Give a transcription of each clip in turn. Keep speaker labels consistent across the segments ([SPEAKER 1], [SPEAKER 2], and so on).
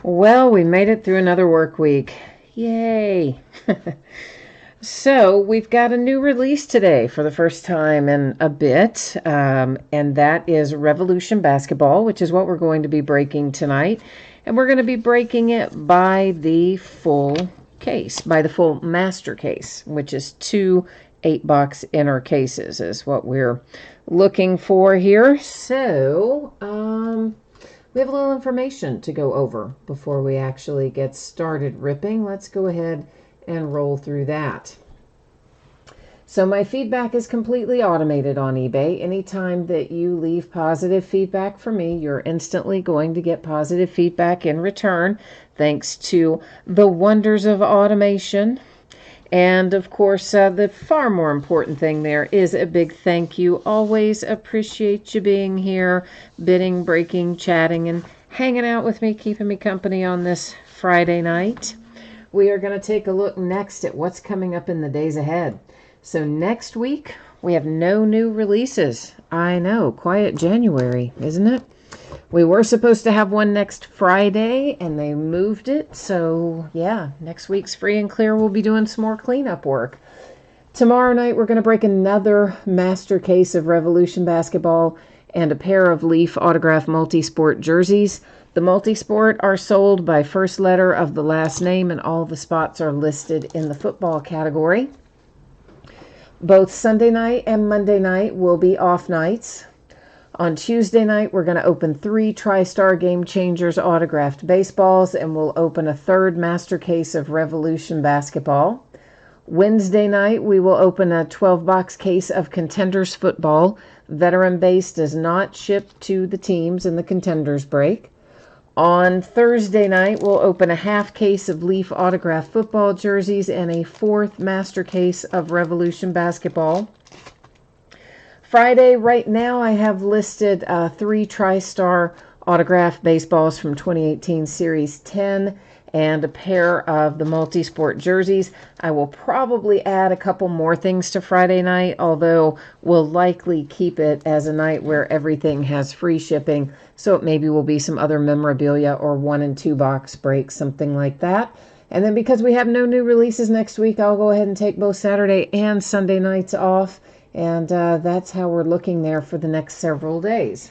[SPEAKER 1] Well, we made it through another work week. Yay! So, we've got a new release today for the first time in a bit, and that is Revolution Basketball, which is what we're going to be breaking tonight. And we're going to be breaking it by the full case, by the full master case, which is two 8-box inner cases, is what we're looking for here. So, we have a little information to go over before we actually get started ripping. Let's go ahead and roll through that. So my feedback is completely automated on eBay. Anytime that you leave positive feedback for me, you're instantly going to get positive feedback in return, thanks to the wonders of automation. And of course, the far more important thing there is a big thank you. Always appreciate you being here, bidding, breaking, chatting, and hanging out with me, keeping me company on this Friday night. We are going to take a look next at what's coming up in the days ahead. So next week, we have no new releases. I know, quiet January, isn't it? We were supposed to have one next Friday, and they moved it. So, yeah, next week's free and clear. We'll be doing some more cleanup work. Tomorrow night, we're going to break another master case of Revolution Basketball and a pair of Leaf autograph multi-sport jerseys. The multi-sport are sold by first letter of the last name, and all the spots are listed in the football category. Both Sunday night and Monday night will be off nights. On Tuesday night, we're going to open 3 TriStar Game Changers autographed baseballs, and we'll open a third master case of Revolution Basketball. Wednesday night, we will open a 12-box case of Contenders football. Veteran base does not ship to the teams in the Contenders break. On Thursday night, we'll open a half case of Leaf autographed football jerseys and a 4th master case of Revolution Basketball. Friday, right now, I have listed 3 TriStar autographed baseballs from 2018 Series 10 and a pair of the multi-sport jerseys. I will probably add a couple more things to Friday night, although we'll likely keep it as a night where everything has free shipping, so it maybe will be some other memorabilia or 1 and 2 box breaks, something like that. And then because we have no new releases next week, I'll go ahead and take both Saturday and Sunday nights off. And that's how we're looking there for the next several days.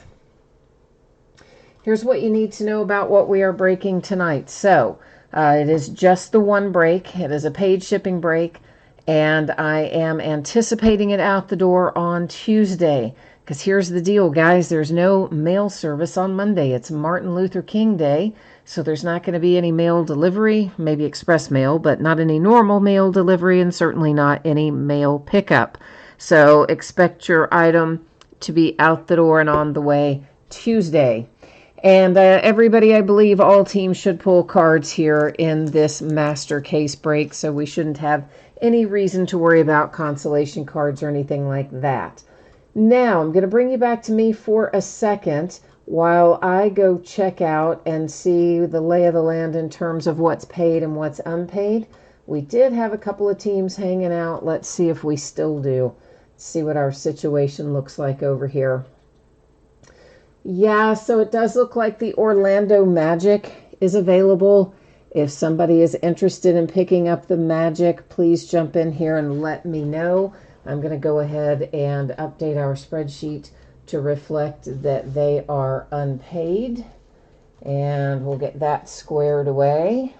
[SPEAKER 1] Here's what you need to know about what we are breaking tonight. So it is just the one break. It is a paid shipping break. And I am anticipating it out the door on Tuesday. Because here's the deal, guys. There's no mail service on Monday. It's Martin Luther King Day. So there's not going to be any mail delivery, maybe express mail, but not any normal mail delivery, and certainly not any mail pickup. So expect your item to be out the door and on the way Tuesday. And everybody, I believe all teams should pull cards here in this master case break, so we shouldn't have any reason to worry about consolation cards or anything like that. Now, I'm going to bring you back to me for a second while I go check out and see the lay of the land in terms of what's paid and what's unpaid. We did have a couple of teams hanging out. Let's see if we still do. See what our situation looks like over here. Yeah, so it does look like the Orlando Magic is available. If somebody is interested in picking up the Magic, please jump in here and let me know. I'm going to go ahead and update our spreadsheet to reflect that they are unpaid. And we'll get that squared away.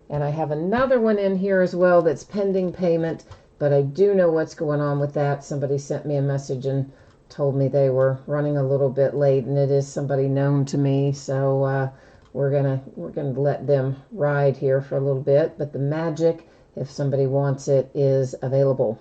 [SPEAKER 1] And I have another one in here as well that's pending payment. But I do know what's going on with that. Somebody sent me a message and told me they were running a little bit late, and it is somebody known to me. So we're gonna let them ride here for a little bit. But the Magic, if somebody wants it, is available.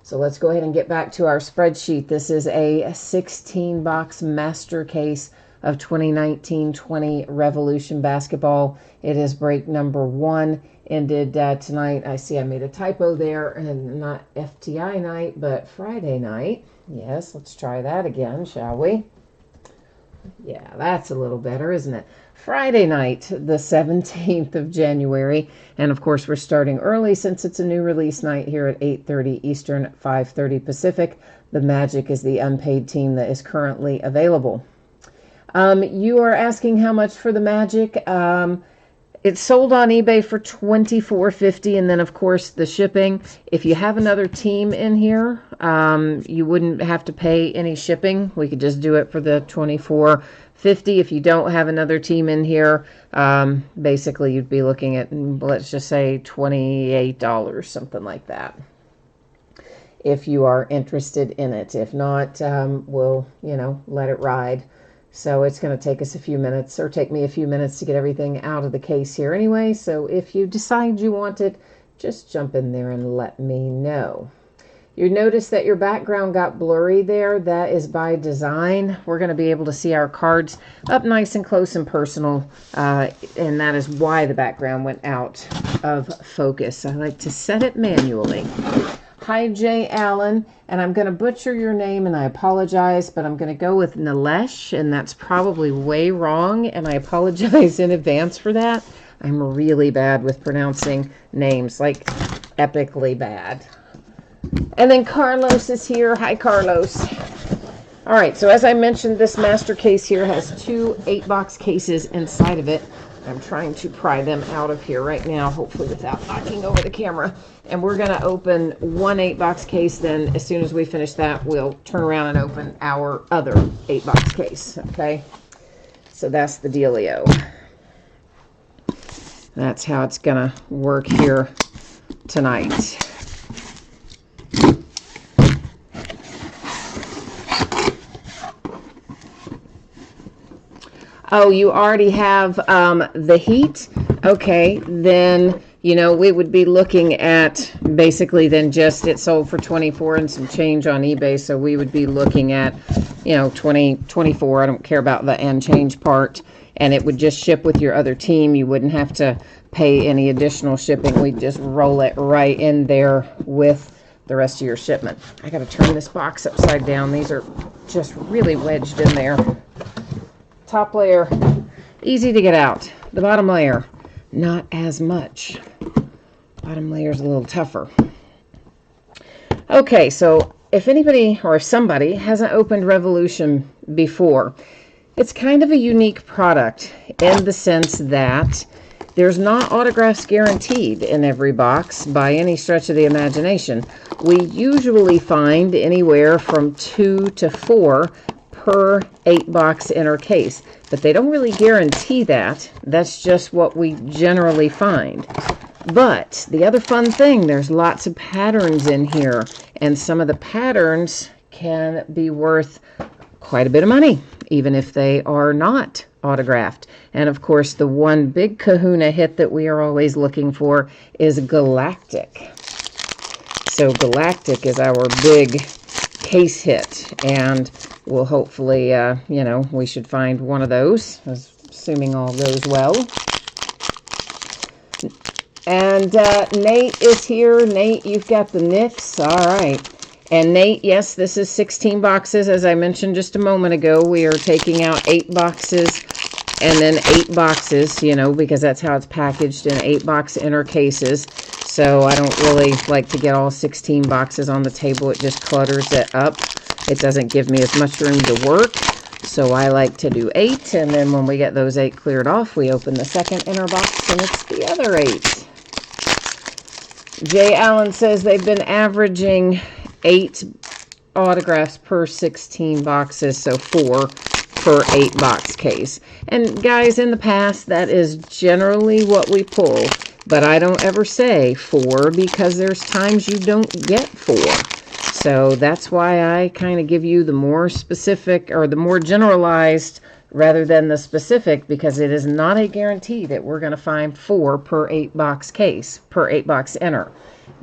[SPEAKER 1] So let's go ahead and get back to our spreadsheet. This is a 16-box master case of 2019-20 Revolution Basketball. It is break number 1. Ended tonight. I see I made a typo there, and not FTI night, but Friday night. Yes, let's try that again, shall we? Yeah, that's a little better, isn't it? Friday night, the 17th of January. And of course, we're starting early since it's a new release night here at 8:30 Eastern, 5:30 Pacific. The Magic is the unpaid team that is currently available. You are asking how much for the Magic. It's sold on eBay for $24.50, and then of course the shipping. If you have another team in here, you wouldn't have to pay any shipping. We could just do it for the $24.50. If you don't have another team in here, basically you'd be looking at, let's just say, $28, something like that, if you are interested in it. If not, we'll, let it ride. So it's going to take us a few minutes, or take me a few minutes to get everything out of the case here anyway. So if you decide you want it, just jump in there and let me know. You notice that your background got blurry there. That is by design. We're going to be able to see our cards up nice and close and personal, and that is why the background went out of focus. I like to set it manually. Hi, Jay Allen, and I'm going to butcher your name, and I apologize, but I'm going to go with Nilesh, and that's probably way wrong, and I apologize in advance for that. I'm really bad with pronouncing names, like epically bad. And then Carlos is here. Hi, Carlos. All right, so as I mentioned, this master case here has 2 8-box cases inside of it. I'm trying to pry them out of here right now, hopefully without knocking over the camera. And we're going to open one 8-box case. Then as soon as we finish that, we'll turn around and open our other 8-box case. Okay? So that's the dealio. That's how it's going to work here tonight. Oh, you already have the heat? Okay, then, we would be looking at basically then just it sold for 24 and some change on eBay. So we would be looking at, 24. I don't care about the and change part. And it would just ship with your other team. You wouldn't have to pay any additional shipping. We'd just roll it right in there with the rest of your shipment. I got to turn this box upside down. These are just really wedged in there. Top layer, easy to get out. The bottom layer, not as much. Bottom layer is a little tougher. Okay, so if anybody or if somebody hasn't opened Revolution before, it's kind of a unique product in the sense that there's not autographs guaranteed in every box by any stretch of the imagination. We usually find anywhere from 2 to 4 per 8-box inner case, but they don't really guarantee that. That's just what we generally find. But the other fun thing, there's lots of patterns in here, and some of the patterns can be worth quite a bit of money, even if they are not autographed. And of course, the one big kahuna hit that we are always looking for is Galactic. So Galactic is our big case hit, and we'll hopefully, we should find one of those, assuming all goes well. And Nate is here. Nate, you've got the Knicks. All right. And Nate, yes, this is 16 boxes. As I mentioned just a moment ago, we are taking out 8 boxes and then 8 boxes, because that's how it's packaged in 8-box inner cases. So I don't really like to get all 16 boxes on the table. It just clutters it up. It doesn't give me as much room to work. So I like to do 8. And then when we get those 8 cleared off, we open the second inner box and it's the other 8. Jay Allen says they've been averaging 8 autographs per 16 boxes. So 4 per 8-box case. And guys, in the past, that is generally what we pull. But I don't ever say 4 because there's times you don't get 4. So that's why I kind of give you the more specific or the more generalized rather than the specific, because it is not a guarantee that we're going to find 4 per 8-box case, per 8-box inner.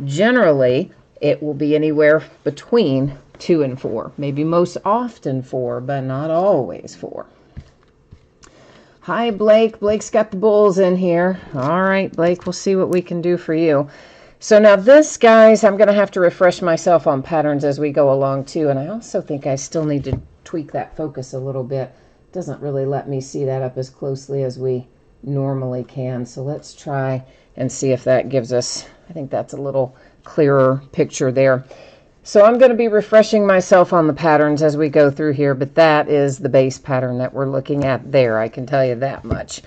[SPEAKER 1] Generally, it will be anywhere between 2 and 4. Maybe most often 4, but not always 4. Hi, Blake. Blake's got the Bulls in here. All right, Blake, we'll see what we can do for you. So now this, guys, I'm going to have to refresh myself on patterns as we go along, too. And I also think I still need to tweak that focus a little bit. It doesn't really let me see that up as closely as we normally can. So let's try and see if that gives us, I think that's a little clearer picture there. So I'm going to be refreshing myself on the patterns as we go through here, but that is the base pattern that we're looking at there. I can tell you that much.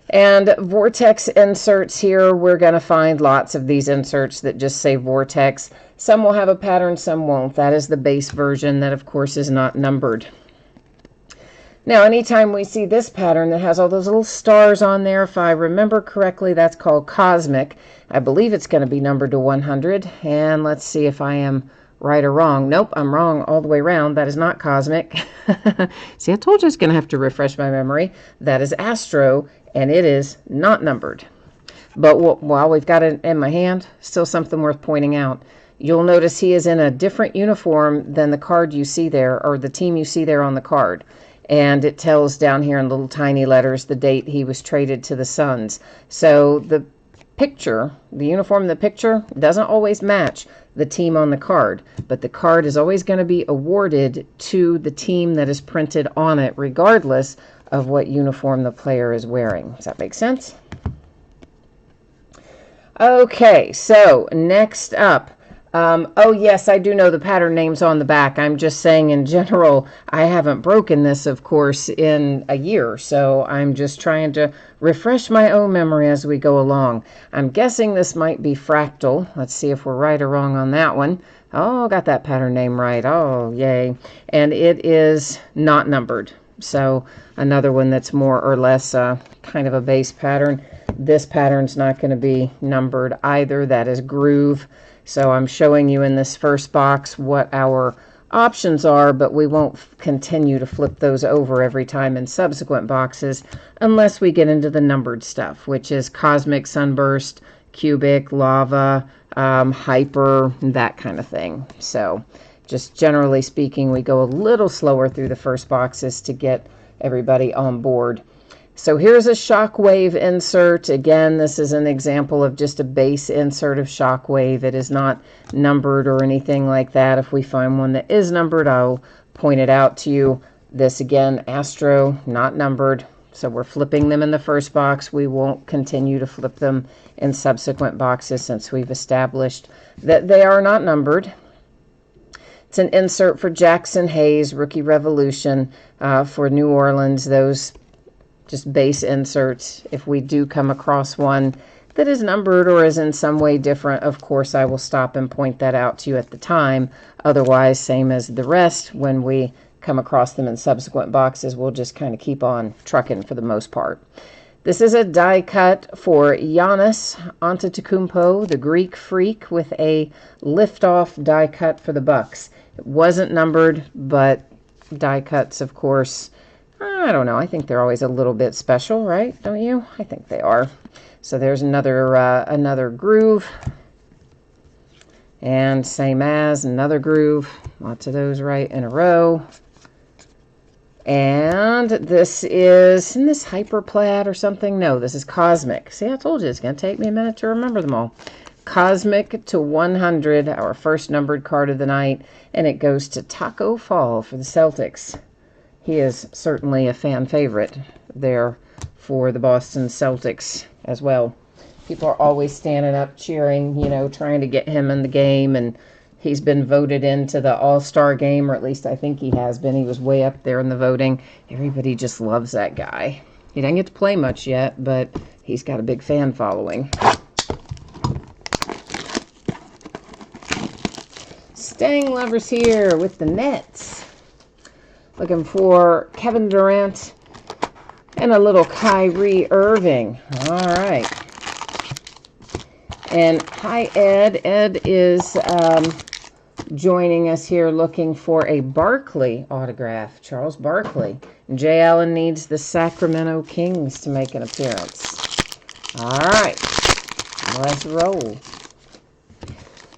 [SPEAKER 1] And vortex inserts here, we're going to find lots of these inserts that just say vortex. Some will have a pattern, some won't. That is the base version that, of course, is not numbered. Now, anytime we see this pattern that has all those little stars on there, if I remember correctly, that's called cosmic. I believe it's going to be numbered to 100. And let's see if I am right or wrong. Nope, I'm wrong all the way around. That is not cosmic. See, I told you I was going to have to refresh my memory. That is astro, and it is not numbered. But while we've got it in my hand, still something worth pointing out. You'll notice he is in a different uniform than the card you see there, or the team you see there on the card. And it tells down here in little tiny letters the date he was traded to the Suns. So the picture, the uniform in the picture, doesn't always match the team on the card. But the card is always going to be awarded to the team that is printed on it, regardless of what uniform the player is wearing. Does that make sense? Okay, so next up. Oh, yes, I do know the pattern names on the back. I'm just saying in general, I haven't broken this, of course, in a year. So I'm just trying to refresh my own memory as we go along. I'm guessing this might be fractal. Let's see if we're right or wrong on that one. Oh, got that pattern name right. Oh, yay. And it is not numbered. So another one that's more or less kind of a base pattern. This pattern's not going to be numbered either. That is groove. So I'm showing you in this first box what our options are, but we won't continue to flip those over every time in subsequent boxes unless we get into the numbered stuff, which is cosmic, sunburst, cubic, lava, hyper, that kind of thing. So just generally speaking, we go a little slower through the first boxes to get everybody on board. So here's a shockwave insert. Again, this is an example of just a base insert of shockwave. It is not numbered or anything like that. If we find one that is numbered, I'll point it out to you. This again, astro, not numbered. So we're flipping them in the first box. We won't continue to flip them in subsequent boxes since we've established that they are not numbered. It's an insert for Jackson Hayes, Rookie Revolution for New Orleans. Those just base inserts. If we do come across one that is numbered or is in some way different, of course I will stop and point that out to you at the time. Otherwise, same as the rest, when we come across them in subsequent boxes, we'll just kind of keep on trucking for the most part. This is a die cut for Giannis Antetokounmpo, the Greek Freak, with a lift-off die cut for the Bucks. It wasn't numbered, but die cuts, of course, I don't know. I think they're always a little bit special, right? Don't you? I think they are. So there's another groove. And same as another groove. Lots of those right in a row. And this is, isn't this hyper plaid or something? No, this is cosmic. See, I told you it's going to take me a minute to remember them all. Cosmic to 100, our first numbered card of the night. And it goes to Taco Fall for the Celtics. He is certainly a fan favorite there for the Boston Celtics as well. People are always standing up cheering, you know, trying to get him in the game. And he's been voted into the All-Star game, or at least I think he has been. He was way up there in the voting. Everybody just loves that guy. He doesn't get to play much yet, but he's got a big fan following. Staying lovers here with the Nets. Looking for Kevin Durant and a little Kyrie Irving. All right. And hi, Ed. Ed is joining us here looking for a Barkley autograph. Charles Barkley. Jay Allen needs the Sacramento Kings to make an appearance. All right. Let's roll.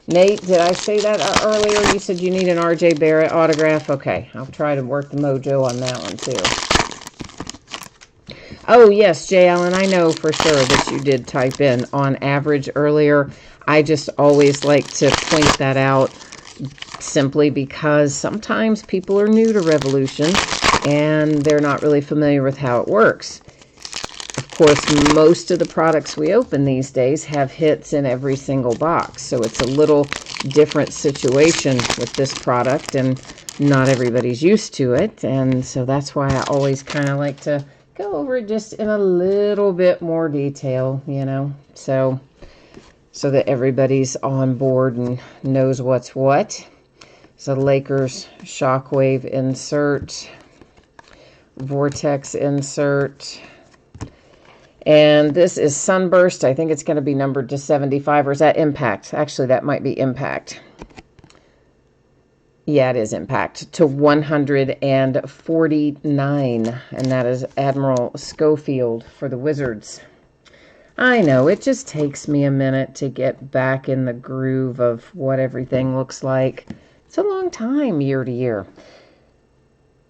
[SPEAKER 1] Nate, did I say that earlier? You said you need an R.J. Barrett autograph? Okay, I'll try to work the mojo on that one, too. Oh, yes, Jay Allen, I know for sure that you did type in on average earlier. I just always like to point that out simply because sometimes people are new to Revolution and they're not really familiar with how it works. Of course, most of the products we open these days have hits in every single box, so it's a little different situation with this product, and not everybody's used to it. And so that's why I always kind of like to go over it just in a little bit more detail, you know, so that everybody's on board and knows what's what. So Lakers Shockwave insert, Vortex insert, and this is Sunburst. I think it's going to be numbered to 75, or is that Impact? Actually, that might be Impact. Yeah, it is Impact, to 149, and that is Admiral Schofield for the Wizards. I know, it just takes me a minute to get back in the groove of what everything looks like. It's a long time year to year.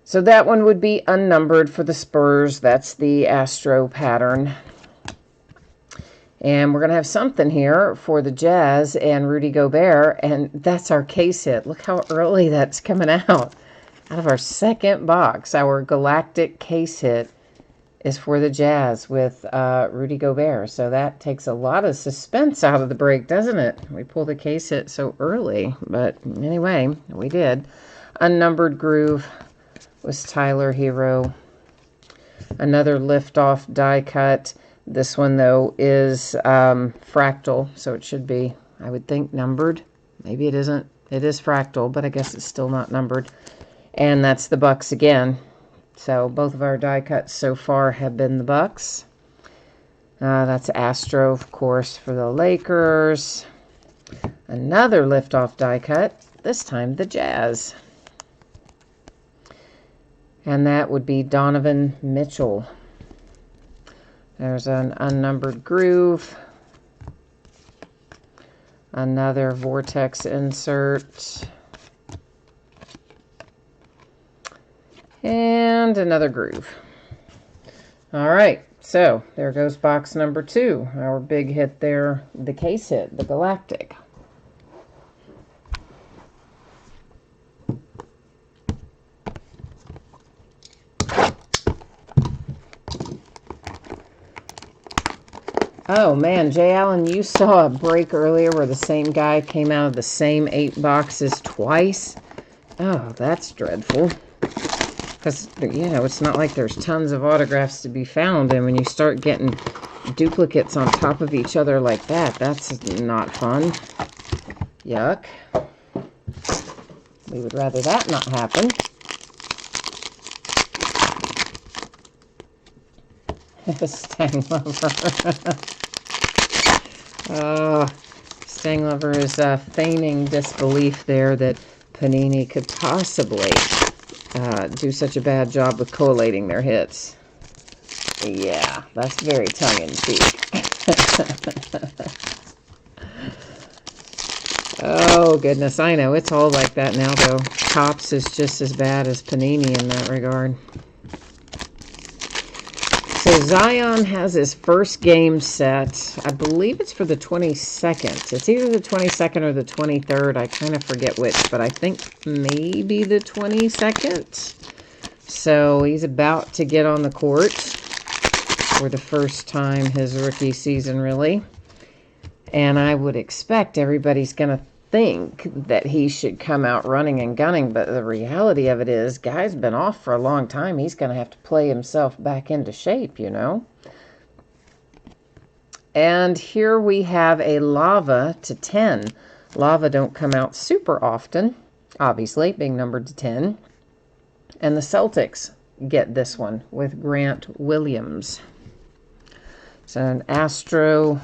[SPEAKER 1] So that one would be unnumbered for the Spurs. That's the Astro pattern. And we're going to have something here for the Jazz and Rudy Gobert, and that's our case hit. Look how early that's coming out of our second box. Our Galactic case hit is for the Jazz with Rudy Gobert. So that takes a lot of suspense out of the break, doesn't it? We pulled the case hit so early, but anyway, we did. Unnumbered Groove was Tyler Hero. Another Liftoff die cut. This one, though, is fractal, so it should be, I would think, numbered. Maybe it isn't. It is fractal, but I guess it's still not numbered. And that's the Bucks again. So both of our die cuts so far have been the Bucks. That's Astro, of course, for the Lakers. Another Liftoff die cut, this time the Jazz. And that would be Donovan Mitchell. There's an unnumbered Groove. Another Vortex insert. And another Groove. All right, so there goes box number 2. Our big hit there, the case hit, the Galactic. Oh man, Jay Allen, you saw a break earlier where the same guy came out of the same 8 boxes twice? Oh, that's dreadful. Because, you know, it's not like there's tons of autographs to be found, and when you start getting duplicates on top of each other like that, that's not fun. Yuck. We would rather that not happen. Stang Lover. Stang Lover is feigning disbelief there that Panini could possibly do such a bad job with collating their hits. Yeah, that's very tongue-in-cheek. Oh, goodness, I know. It's all like that now, though. Topps is just as bad as Panini in that regard. So Zion has his first game set. I believe it's for the 22nd. It's either the 22nd or the 23rd. I kind of forget which, but I think maybe the 22nd. So he's about to get on the court for the first time his rookie season, really. And I would expect everybody's going to think that he should come out running and gunning, but the reality of it is, guy's been off for a long time. He's going to have to play himself back into shape, you know. And here we have a Lava to 10. Lava don't come out super often, obviously, being numbered to 10. And the Celtics get this one with Grant Williams. So an Astro.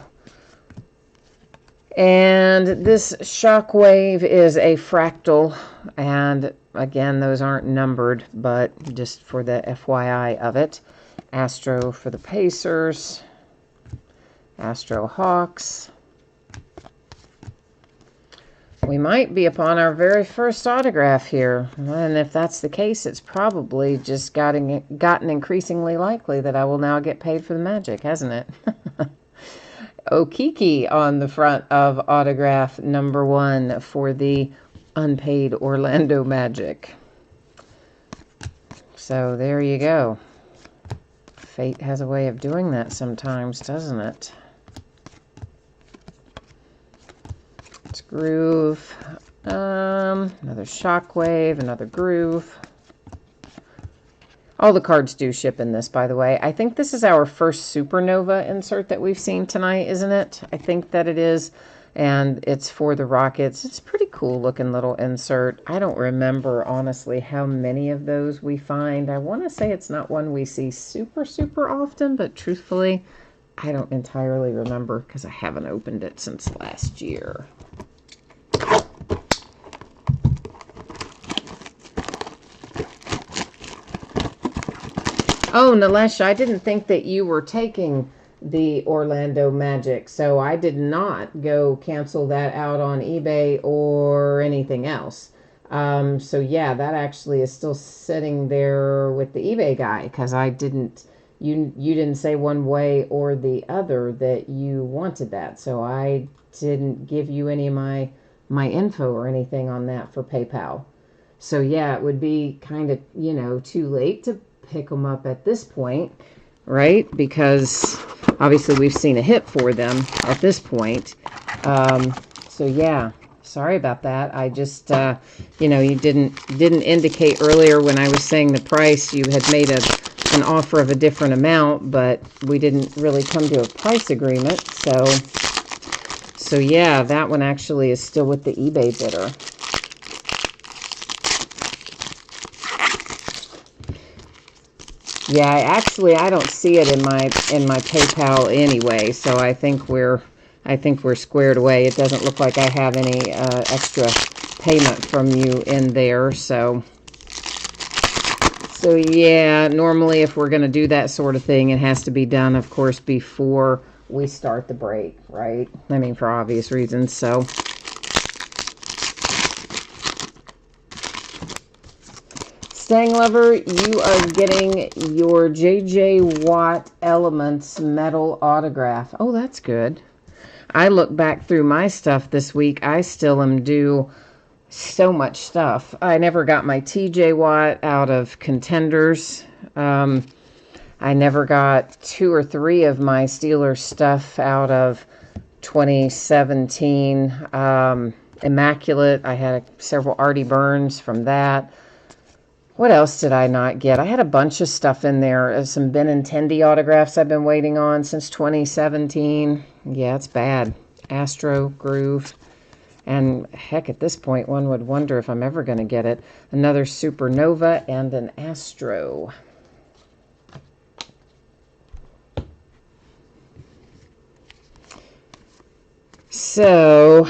[SPEAKER 1] And this Shockwave is a fractal, and again, those aren't numbered, but just for the FYI of it. Astro for the Pacers, Astro Hawks. We might be upon our very first autograph here, and if that's the case, it's probably just gotten increasingly likely that I will now get paid for the Magic, hasn't it? Okiki on the front of autograph number 1 for the unpaid Orlando Magic. So there you go. Fate has a way of doing that sometimes, doesn't it? Let's Groove. Another Shockwave, another Groove. All the cards do ship in this, by the way. I think this is our first Supernova insert that we've seen tonight, isn't it? I think that it is. And it's for the Rockets. It's a pretty cool looking little insert. I don't remember, honestly, how many of those we find. I want to say it's not one we see super, super often, but truthfully, I don't entirely remember because I haven't opened it since last year. Oh, Nalesh, I didn't think that you were taking the Orlando Magic, so I did not go cancel that out on eBay or anything else. So yeah, that actually is still sitting there with the eBay guy because I didn't, you didn't say one way or the other that you wanted that, so I didn't give you any of my info or anything on that for PayPal. So yeah, it would be kind of, you know, too late to pick them up at this point, right? Because obviously we've seen a hit for them at this point. So yeah, sorry about that. I just, you know, you didn't indicate earlier when I was saying the price. You had made an offer of a different amount, but we didn't really come to a price agreement. So yeah, that one actually is still with the eBay bidder. Yeah, I don't see it in my PayPal anyway, so I think we're squared away. It doesn't look like I have any extra payment from you in there, so yeah, normally if we're going to do that sort of thing, it has to be done, of course, before we start the break, right? I mean, for obvious reasons, so Stang Lover, you are getting your J.J. Watt Elements metal autograph. Oh, that's good. I look back through my stuff this week. I still am due so much stuff. I never got my T.J. Watt out of Contenders. I never got 2 or 3 of my Steelers stuff out of 2017. Immaculate. I had several Artie Burns from that. What else did I not get? I had a bunch of stuff in there. Some Benintendi autographs I've been waiting on since 2017. Yeah, it's bad. Astro, Groove. And heck, at this point, one would wonder if I'm ever going to get it. Another Supernova and an Astro. So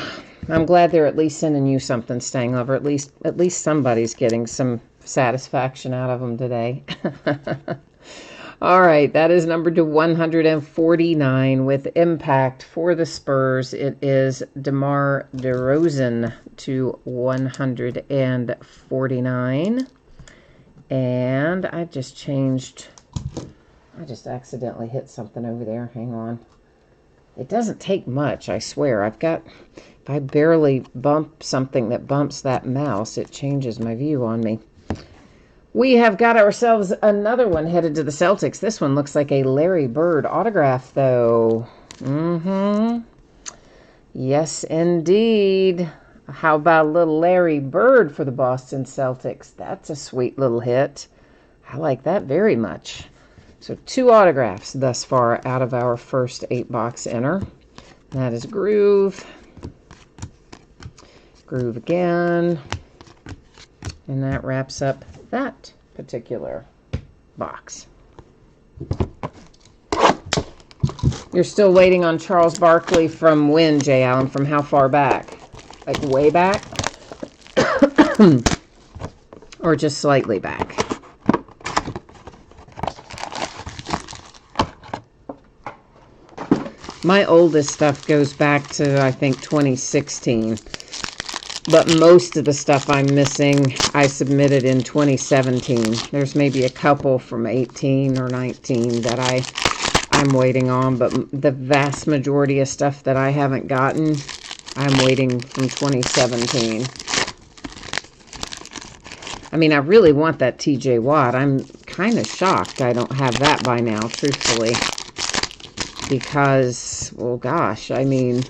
[SPEAKER 1] I'm glad they're at least sending you something, Stang Lover. At least somebody's getting some satisfaction out of them today. All right, that is numbered to 149 with impact for the Spurs. It is DeMar DeRozan to 149. And I just accidentally hit something over there. Hang on. It doesn't take much, I swear. If I barely bump something that bumps that mouse, it changes my view on me. We have got ourselves another one headed to the Celtics. This one looks like a Larry Bird autograph, though. Yes, indeed. How about little Larry Bird for the Boston Celtics? That's a sweet little hit. I like that very much. So 2 autographs thus far out of our first 8-box inner. That is Groove. Groove again. And that wraps up that particular box. You're still waiting on Charles Barkley from when, J. Allen? From how far back? Like way back? Or just slightly back? My oldest stuff goes back to, I think, 2016. But most of the stuff I'm missing, I submitted in 2017. There's maybe a couple from 18 or 19 that I'm waiting on. But the vast majority of stuff that I haven't gotten, I'm waiting from 2017. I mean, I really want that TJ Watt. I'm kind of shocked I don't have that by now, truthfully. Because, well, gosh, I mean,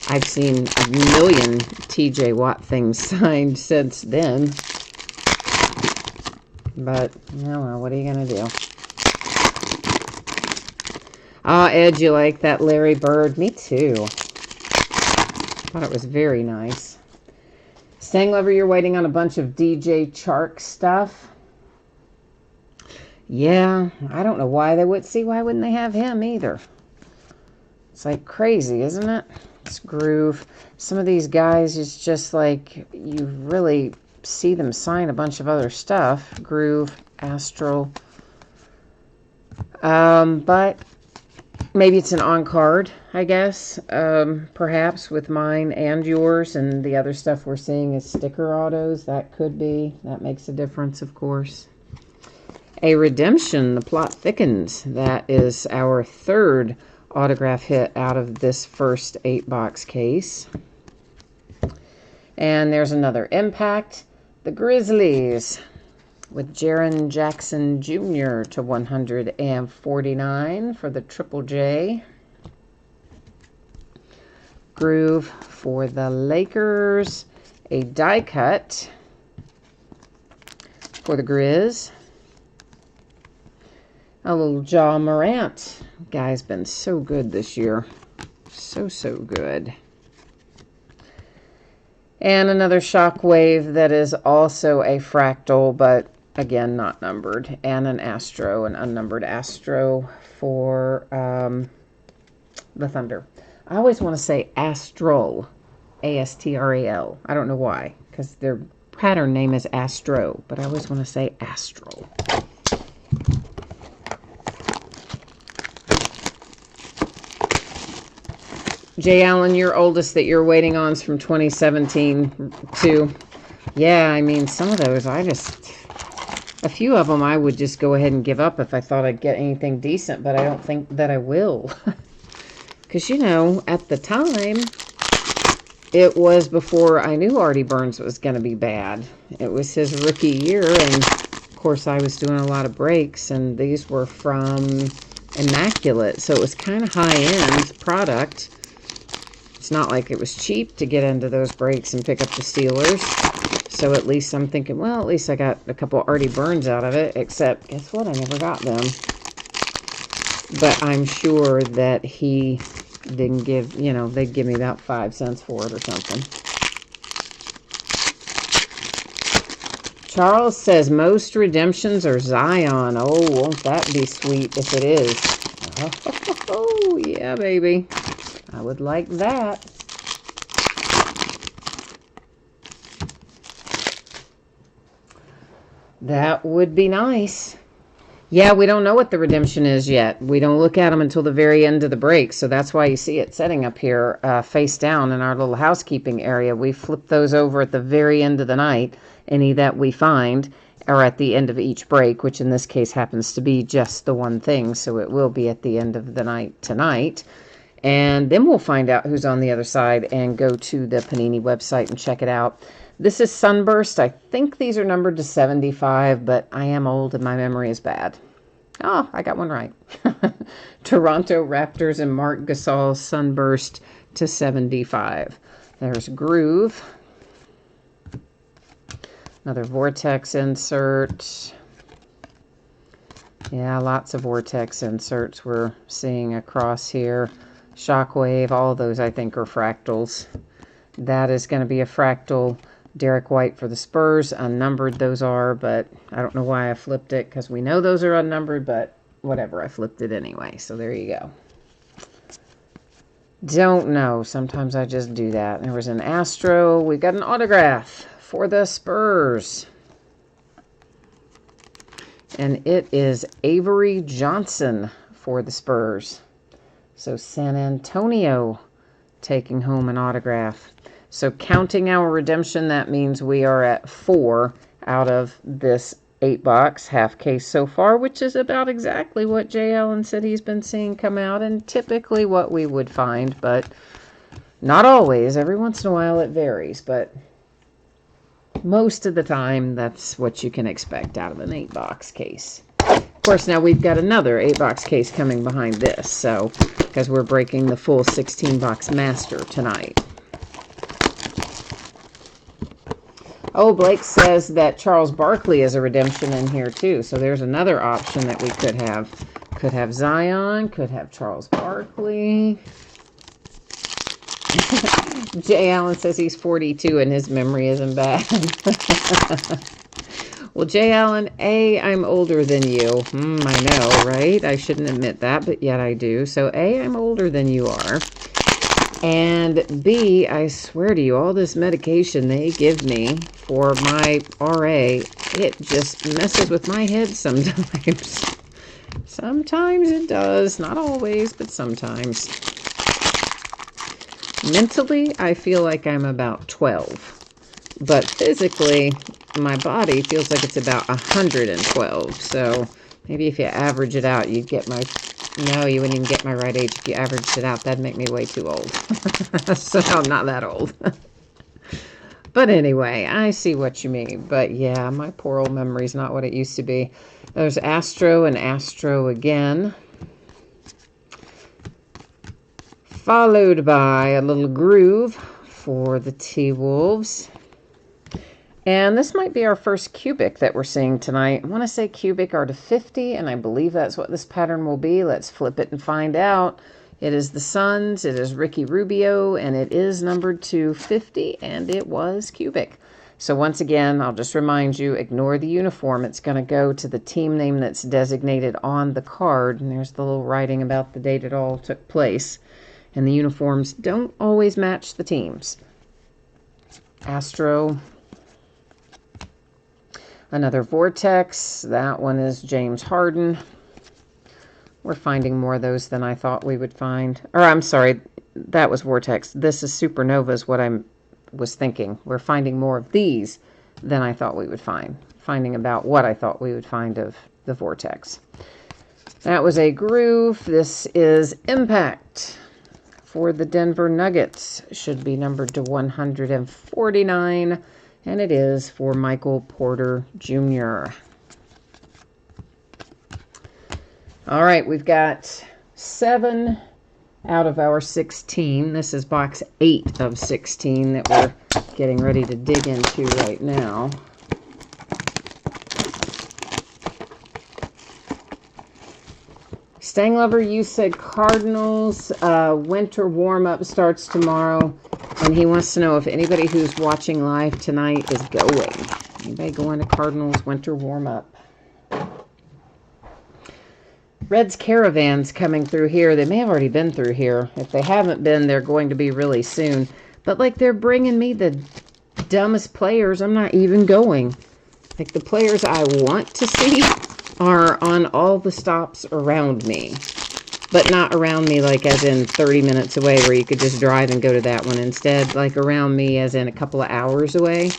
[SPEAKER 1] I've seen a million TJ Watt things signed since then. But, well, what are you going to do? Ah, Ed, you like that Larry Bird? Me too. Thought it was very nice. Sang Lover, you're waiting on a bunch of DJ Chark stuff. Yeah, I don't know why they would. See, why wouldn't they have him either? It's like crazy, isn't it? It's Groove. Some of these guys, it's just like you really see them sign a bunch of other stuff. Groove, Astral. But maybe it's an on-card, I guess. Perhaps with mine and yours, and the other stuff we're seeing is sticker autos. That could be. That makes a difference, of course. A redemption, the plot thickens. That is our third autograph hit out of this first 8-box case. And there's another impact. The Grizzlies with Jaren Jackson Jr. to 149 for the Triple J. Groove for the Lakers. A die cut for the Grizz. A little Ja Morant. Guy's been so good this year. So good. And another Shockwave that is also a fractal, but again, not numbered. And an Astro, an unnumbered Astro for the Thunder. I always want to say Astral. A-S-T-R-A-L. I don't know why, because their pattern name is Astro, but I always want to say Astral. Jay Allen, your oldest that you're waiting on is from 2017 too. Yeah, I mean, some of those, a few of them I would just go ahead and give up if I thought I'd get anything decent, but I don't think that I will. Because, you know, at the time, it was before I knew Artie Burns was going to be bad. It was his rookie year, and of course I was doing a lot of breaks, and these were from Immaculate, so it was kind of high-end product. It's not like it was cheap to get into those breaks and pick up the Steelers. So at least I'm thinking, well, at least I got a couple Artie Burns out of it. Except, guess what? I never got them. But I'm sure that he didn't give, you know, they'd give me about 5 cents for it or something. Charles says most redemptions are Zion. Oh, won't that be sweet if it is? Oh, yeah, baby. I would like that. That would be nice. Yeah, we don't know what the redemption is yet. We don't look at them until the very end of the break. So that's why you see it setting up here face down in our little housekeeping area. We flip those over at the very end of the night. Any that we find are at the end of each break, which in this case happens to be just the one thing. So it will be at the end of the night tonight. And then we'll find out who's on the other side and go to the Panini website and check it out. This is Sunburst. I think these are numbered to 75, but I am old and my memory is bad. Oh, I got one right. Toronto Raptors and Marc Gasol Sunburst to 75. There's Groove. Another Vortex insert. Yeah, lots of Vortex inserts we're seeing across here. Shockwave, all of those I think are fractals. That is going to be a fractal. Derek White for the Spurs, unnumbered those are, but I don't know why I flipped it, because we know those are unnumbered, but whatever, I flipped it anyway, so there you go. Don't know, sometimes I just do that. There was an Astro, we got an autograph for the Spurs. And it is Avery Johnson for the Spurs. So San Antonio taking home an autograph. So counting our redemption, that means we are at 4 out of this 8-box half case so far, which is about exactly what Jay Allen said he's been seeing come out, and typically what we would find, but not always. Every once in a while it varies, but most of the time that's what you can expect out of an 8-box case. course, now we've got another 8-box case coming behind this, so because we're breaking the full 16-box master tonight. Oh, Blake says that Charles Barkley is a redemption in here too, so there's another option that we could have. Could have Zion, could have Charles Barkley. Jay Allen says he's 42 and his memory isn't bad. Well, Jay Allen, A, I'm older than you. I know, right? I shouldn't admit that, but yet I do. So, A, I'm older than you are. And B, I swear to you, all this medication they give me for my RA, it just messes with my head sometimes. Sometimes it does. Not always, but sometimes. Mentally, I feel like I'm about 12. But physically, my body feels like it's about 112. So maybe if you average it out, you'd get my... No, you wouldn't even get my right age if you averaged it out. That'd make me way too old. So I'm not that old. But anyway, I see what you mean. But yeah, my poor old memory's not what it used to be. There's Astro and Astro again. Followed by a little groove for the T-Wolves. And this might be our first cubic that we're seeing tonight. I want to say cubic are to 50, and I believe that's what this pattern will be. Let's flip it and find out. It is the Suns, it is Ricky Rubio, and it is numbered to 50, and it was cubic. So once again, I'll just remind you, ignore the uniform. It's going to go to the team name that's designated on the card, and there's the little writing about the date it all took place. And the uniforms don't always match the teams. Astro... Another Vortex. That one is James Harden. We're finding more of those than I thought we would find. Or I'm sorry, that was Vortex. This is Supernova is what I was thinking. We're finding more of these than I thought we would find. Finding about what I thought we would find of the Vortex. That was a groove. This is Impact for the Denver Nuggets. Should be numbered to 149. And it is for Michael Porter Jr. All right, we've got 7 out of our 16. This is box 8 of 16 that we're getting ready to dig into right now. Stang Lover, you said Cardinals winter warm-up starts tomorrow. And he wants to know if anybody who's watching live tonight is going. Anybody going to Cardinals winter warm-up? Reds Caravan's coming through here. They may have already been through here. If they haven't been, they're going to be really soon. But like they're bringing me the dumbest players. I'm not even going. Like the players I want to see are on all the stops around me. But not around me like as in 30 minutes away where you could just drive and go to that one. Instead, like around me as in a couple of hours away.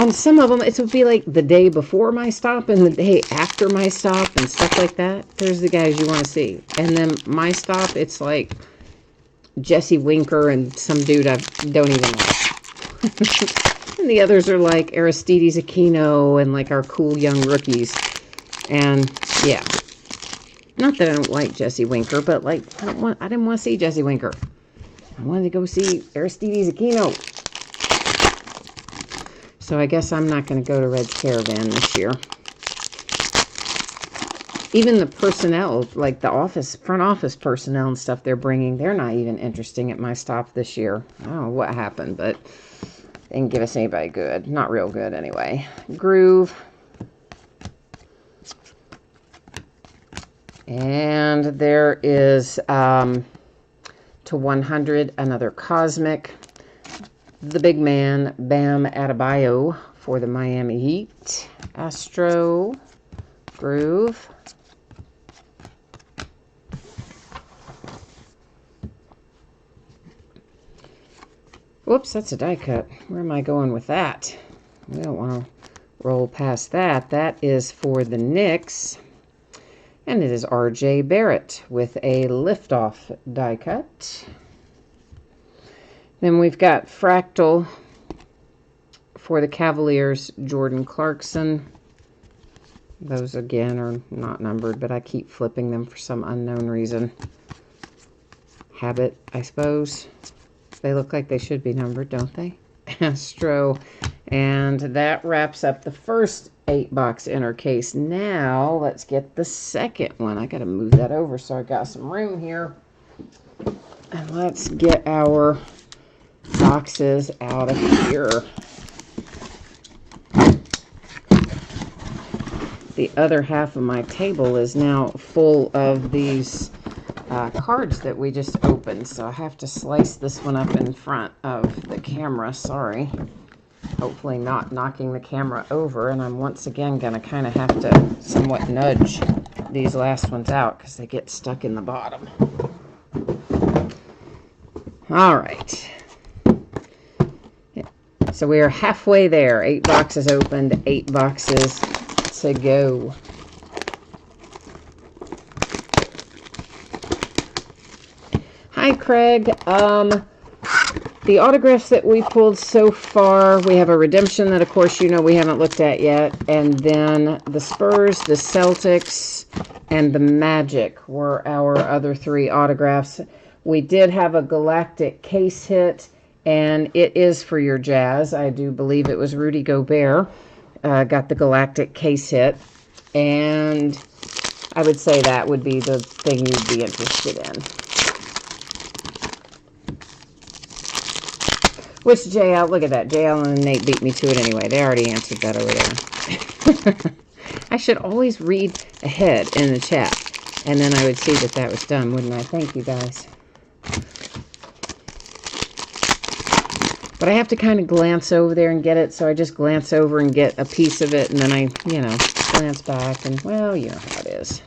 [SPEAKER 1] On some of them, it would be like the day before my stop and the day after my stop and stuff like that. There's the guys you want to see. And then my stop, it's like Jesse Winker and some dude I don't even know. And the others are like Aristides Aquino and like our cool young rookies. And yeah. Not that I don't like Jesse Winker, but like I didn't want to see Jesse Winker. I wanted to go see Aristides Aquino. So I guess I'm not going to go to Red's Caravan this year. Even the personnel, like the front office personnel and stuff they're bringing, they're not even interesting at my stop this year. I don't know what happened, but they didn't give us anybody good. Not real good anyway. Groove. And there is, to 100, another Cosmic. The big man, Bam Adebayo for the Miami Heat. Astro. Groove. Whoops, that's a die cut. Where am I going with that? We don't want to roll past that. That is for the Knicks. And it is R.J. Barrett with a liftoff die cut. Then we've got Fractal for the Cavaliers, Jordan Clarkson. Those, again, are not numbered, but I keep flipping them for some unknown reason. Habit, I suppose. They look like they should be numbered, don't they? Astro. And that wraps up the first 8-box inner case. Now, let's get the second one. I got to move that over so I got some room here. And let's get our boxes out of here. The other half of my table is now full of these cards that we just opened, so I have to slice this one up in front of the camera. Sorry. Hopefully not knocking the camera over, and I'm once again going to kind of have to somewhat nudge these last ones out because they get stuck in the bottom. All right. So we are halfway there. 8 boxes opened, 8 boxes to go. Hi, Craig. The autographs that we pulled so far, we have a redemption that, of course, you know we haven't looked at yet. And then the Spurs, the Celtics, and the Magic were our other 3 autographs. We did have a Galactic case hit, and it is for your Jazz. I do believe it was Rudy Gobert. Got the Galactic case hit. And I would say that would be the thing you'd be interested in. Which JL, look at that. JL and Nate beat me to it anyway. They already answered that over there. I should always read ahead in the chat. And then I would see that that was done, wouldn't I? Thank you, guys. But I have to kind of glance over there and get it. So I just glance over and get a piece of it. And then I, you know, glance back. And, well, you know how it is.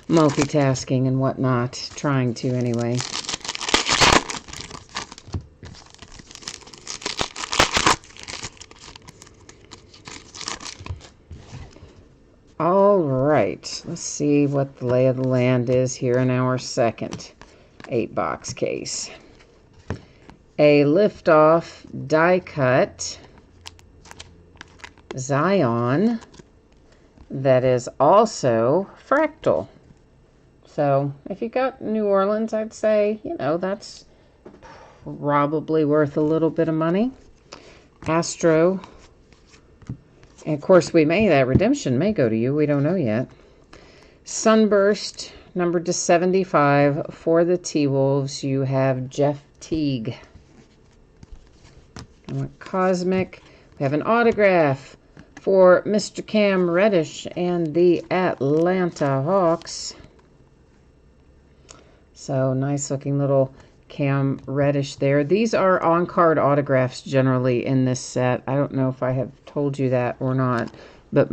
[SPEAKER 1] Multitasking and whatnot. Trying to, anyway. All right, let's see what the lay of the land is here in our second 8-box case. A Liftoff die cut Zion that is also fractal. So if you got New Orleans, I'd say, you know, that's probably worth a little bit of money. Astro. And of course, that redemption may go to you. We don't know yet. Sunburst, numbered to 75. For the T-Wolves, you have Jeff Teague. And Cosmic, we have an autograph for Mr. Cam Reddish and the Atlanta Hawks. So, nice looking little Cam Reddish there. These are on-card autographs generally in this set. I don't know if I have told you that or not, but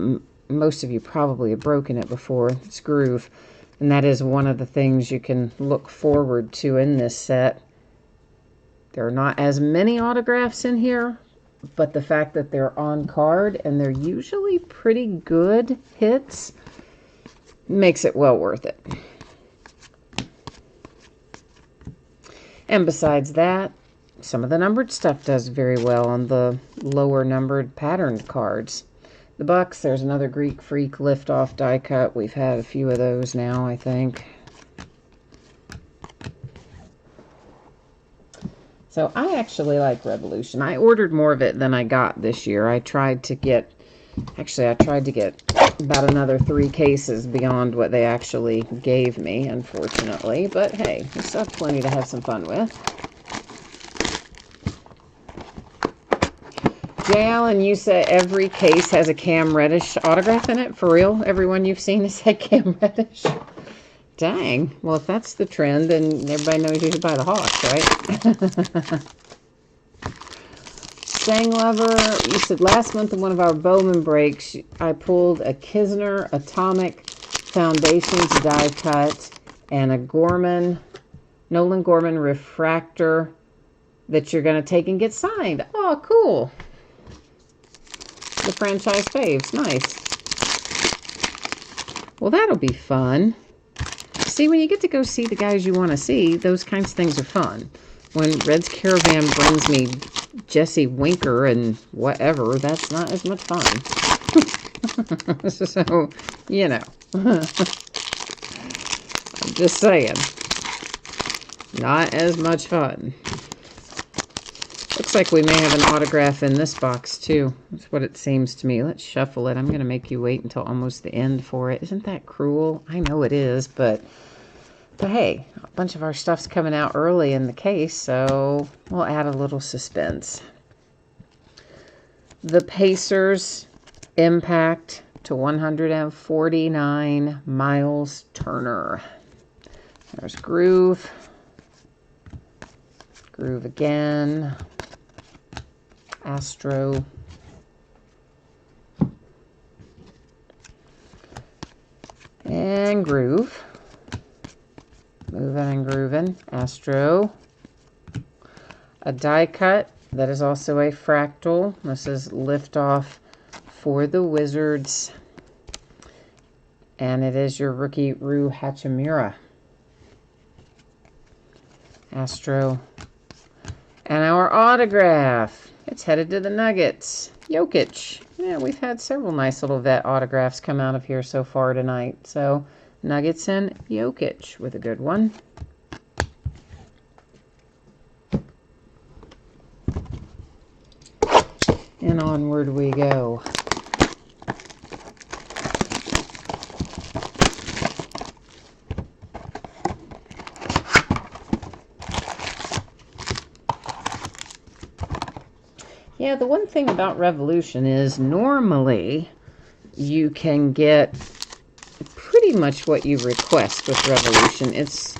[SPEAKER 1] most of you probably have broken it before. It's groove. And that is one of the things you can look forward to in this set. There are not as many autographs in here, but the fact that they're on card and they're usually pretty good hits makes it well worth it. And besides that, some of the numbered stuff does very well on the lower numbered patterned cards. The Bucks, there's another Greek Freak Liftoff die cut. We've had a few of those now, I think. So I actually like Revolution. I ordered more of it than I got this year. I tried to get about another 3 cases beyond what they actually gave me, unfortunately. But hey, we still have plenty to have some fun with. J. Allen, you said every case has a Cam Reddish autograph in it? For real? Everyone you've seen has had Cam Reddish? Dang. Well, if that's the trend, then everybody knows you should buy the Hawks, right? Sang Lover, you said last month in one of our Bowman breaks, I pulled a Kisner Atomic Foundations die cut and a Nolan Gorman refractor that you're going to take and get signed. Oh, cool. The franchise faves. Nice. Well, that'll be fun. See, when you get to go see the guys you want to see, those kinds of things are fun. When Red's Caravan brings me Jesse Winker and whatever, that's not as much fun. So, you know. I'm just saying. Not as much fun. Looks like we may have an autograph in this box, too. That's what it seems to me. Let's shuffle it. I'm going to make you wait until almost the end for it. Isn't that cruel? I know it is, but hey, a bunch of our stuff's coming out early in the case, so we'll add a little suspense. The Pacers impact to 149, Miles Turner. There's Groove. Groove again. Astro. And Groove. Moving and grooving. Astro. A die cut. That is also a fractal. This is Liftoff for the Wizards. And it is your rookie Rui Hachimura. Astro. And our autograph. It's headed to the Nuggets. Jokic. Yeah, we've had several nice little vet autographs come out of here so far tonight. So, Nuggets and Jokic with a good one. And onward we go. Yeah, the one thing about Revolution is normally you can get pretty much what you request with Revolution. It's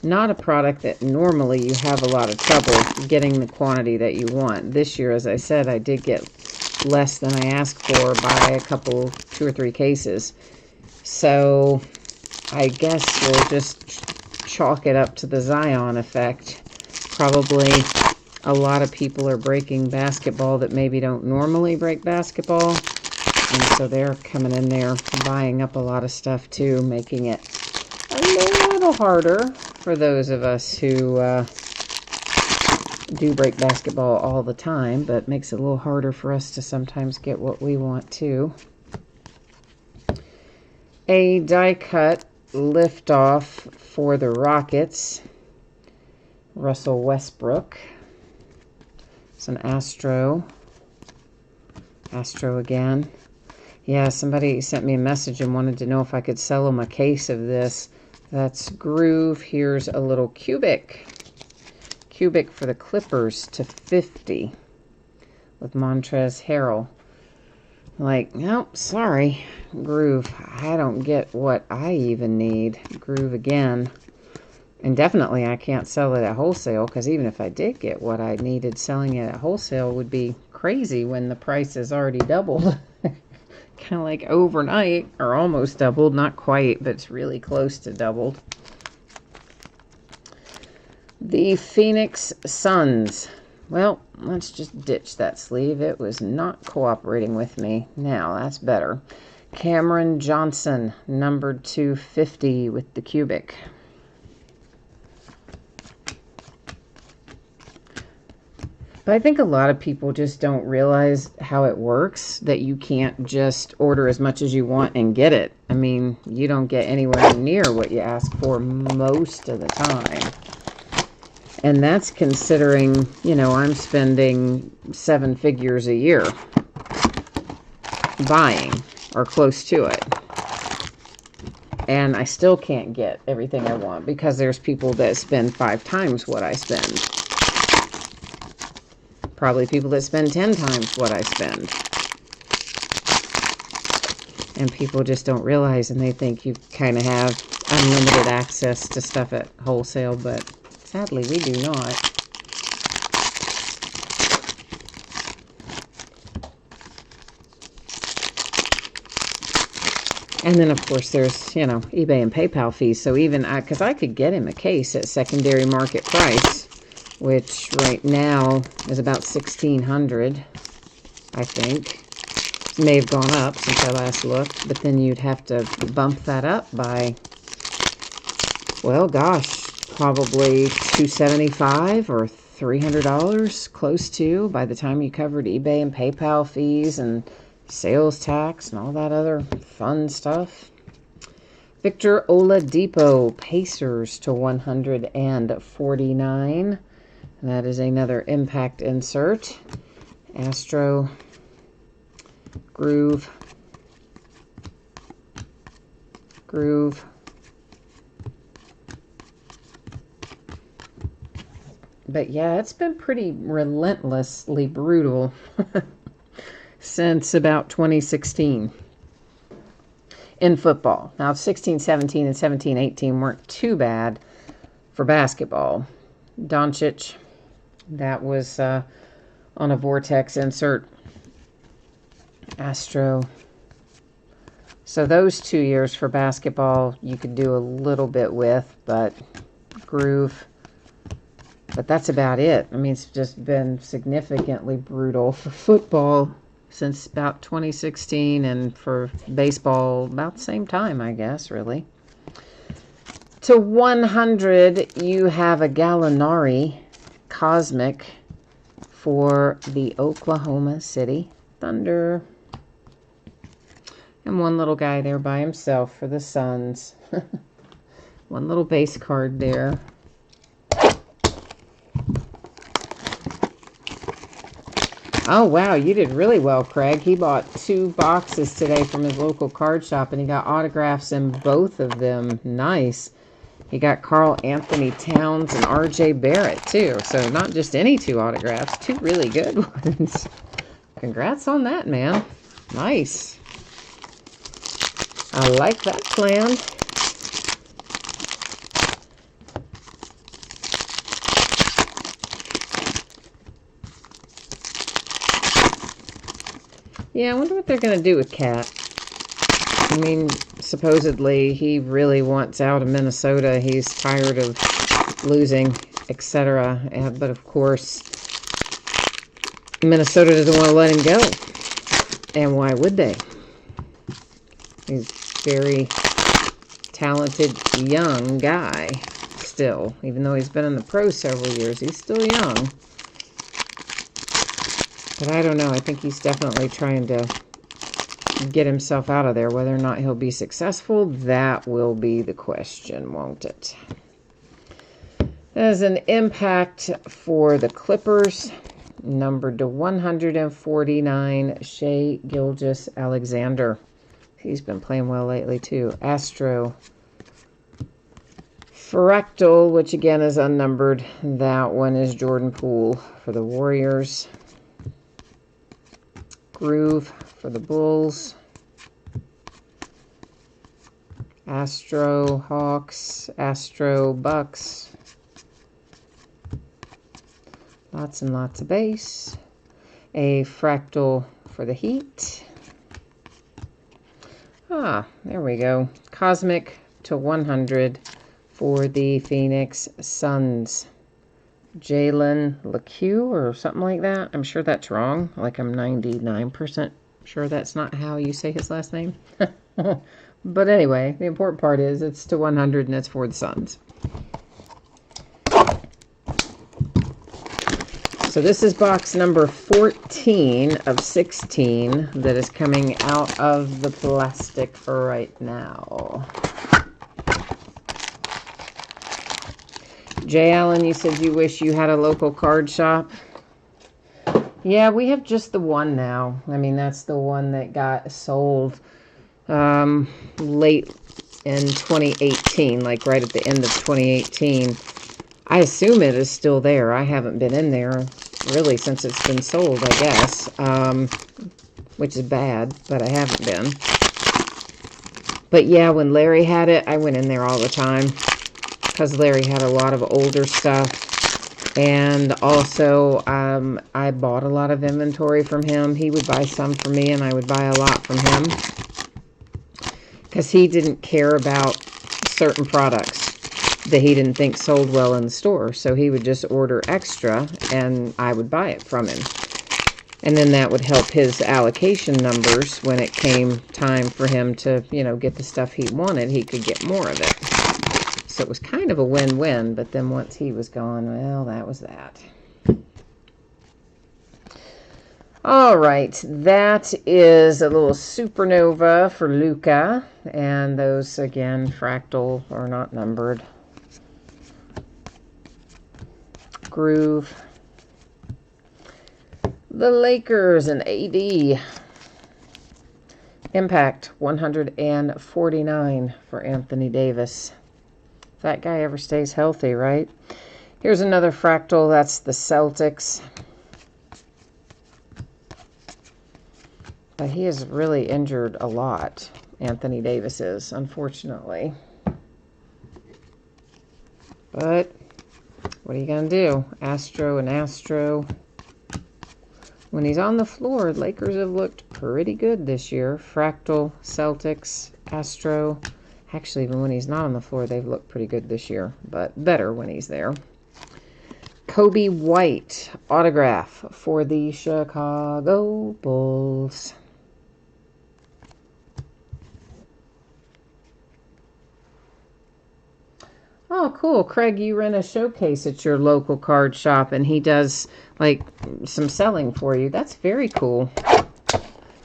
[SPEAKER 1] not a product that normally you have a lot of trouble getting the quantity that you want. This year, as I said, I did get less than I asked for by a couple, 2 or 3 cases. So I guess we'll just chalk it up to the Zion effect. Probably a lot of people are breaking basketball that maybe don't normally break basketball. And so they're coming in there buying up a lot of stuff too, making it a little harder for those of us who do break basketball all the time, but makes it a little harder for us to sometimes get what we want too. A die cut Liftoff for the Rockets, Russell Westbrook. It's an Astro. Astro again. Yeah, somebody sent me a message and wanted to know if I could sell them a case of this. That's Groove. Here's a little Cubic. Cubic for the Clippers to 50 with Montrezl Harrell. Like, nope, sorry, Groove. I don't get what I even need. Groove again. And definitely I can't sell it at wholesale, because even if I did get what I needed, selling it at wholesale would be crazy when the price is already doubled. Kind of like overnight, or almost doubled. Not quite, but it's really close to doubled. The Phoenix Suns. Well, let's just ditch that sleeve. It was not cooperating with me. Now, that's better. Cameron Johnson, numbered 250 with the Cubic. But I think a lot of people just don't realize how it works, that you can't just order as much as you want and get it. I mean, you don't get anywhere near what you ask for most of the time. And that's considering, you know, I'm spending 7 figures a year buying, or close to it. And I still can't get everything I want, because there's people that spend 5 times what I spend. Probably people that spend 10 times what I spend. And people just don't realize, and they think you kind of have unlimited access to stuff at wholesale, but sadly we do not. And then, of course, there's, you know, eBay and PayPal fees. So even because I could get him a case at secondary market price, which right now is about $1,600, I think. It may have gone up since I last looked, but then you'd have to bump that up by, well, gosh, probably $275 or $300, close to, by the time you covered eBay and PayPal fees and sales tax and all that other fun stuff. Victor Oladipo, Pacers to 149. That is another impact insert. Astro, Groove. But yeah, it's been pretty relentlessly brutal since about 2016 in football. Now, 16-17 and 17-18 weren't too bad for basketball. Doncic, that was on a Vortex insert. Astro. So those 2 years for basketball you could do a little bit with, but Groove. But that's about it. I mean, it's just been significantly brutal for football since about 2016, and for baseball about the same time, I guess, really. To 100, you have a Gallinari Cosmic for the Oklahoma City Thunder. And one little guy there by himself for the Suns. One little base card there. Oh, wow, you did really well, Craig. He bought 2 boxes today from his local card shop, and he got autographs in both of them. Nice. He got Karl Anthony Towns and R.J. Barrett, too. So not just any 2 autographs, 2 really good ones. Congrats on that, man. Nice. I like that plan. Yeah, I wonder what they're going to do with Cat. I mean, supposedly he really wants out of Minnesota. He's tired of losing, etc. But of course, Minnesota doesn't want to let him go. And why would they? He's a very talented young guy still. Even though he's been in the pros several years, he's still young. But I don't know. I think he's definitely trying to get himself out of there. Whether or not he'll be successful, that will be the question, won't it? As an impact for the Clippers, numbered to 149, Shai Gilgeous-Alexander. He's been playing well lately, too. Astro. Fractal, which again is unnumbered. That one is Jordan Poole for the Warriors. Groove for the Bulls. Astro Hawks. Astro Bucks. Lots and lots of base. A fractal for the Heat. Ah, there we go. Cosmic to 100 for the Phoenix Suns. Jalen LeCue or something like that. I'm sure that's wrong. Like I'm 99% sure that's not how you say his last name. But anyway, the important part is it's to 100 and it's for the Suns. So this is box number 14 of 16 that is coming out of the plastic for right now. Jay Allen, you said you wish you had a local card shop. Yeah, we have just the one now. I mean, that's the one that got sold late in 2018, like right at the end of 2018. I assume it is still there. I haven't been in there really since it's been sold, I guess, which is bad, but I haven't been. But yeah, when Larry had it, I went in there all the time because Larry had a lot of older stuff. And also, I bought a lot of inventory from him. He would buy some for me, and I would buy a lot from him. Because he didn't care about certain products that he didn't think sold well in the store. So he would just order extra, and I would buy it from him. And then that would help his allocation numbers when it came time for him to, you know, get the stuff he wanted. He could get more of it. So it was kind of a win-win, but then once he was gone, well, that was that. All right, that is a little supernova for Luca, and those again fractal are not numbered. Groove. The Lakers and AD. Impact 149 for Anthony Davis. If that guy ever stays healthy, right? Here's another fractal. That's the Celtics. But he is really injured a lot. Anthony Davis is, unfortunately. But what are you going to do? Astro and Astro. When he's on the floor, Lakers have looked pretty good this year. Fractal, Celtics, Astro. Actually, even when he's not on the floor, they've looked pretty good this year. But better when he's there. Kobe White autograph for the Chicago Bulls. Oh, cool. Craig, you run a showcase at your local card shop, and he does, like, some selling for you. That's very cool.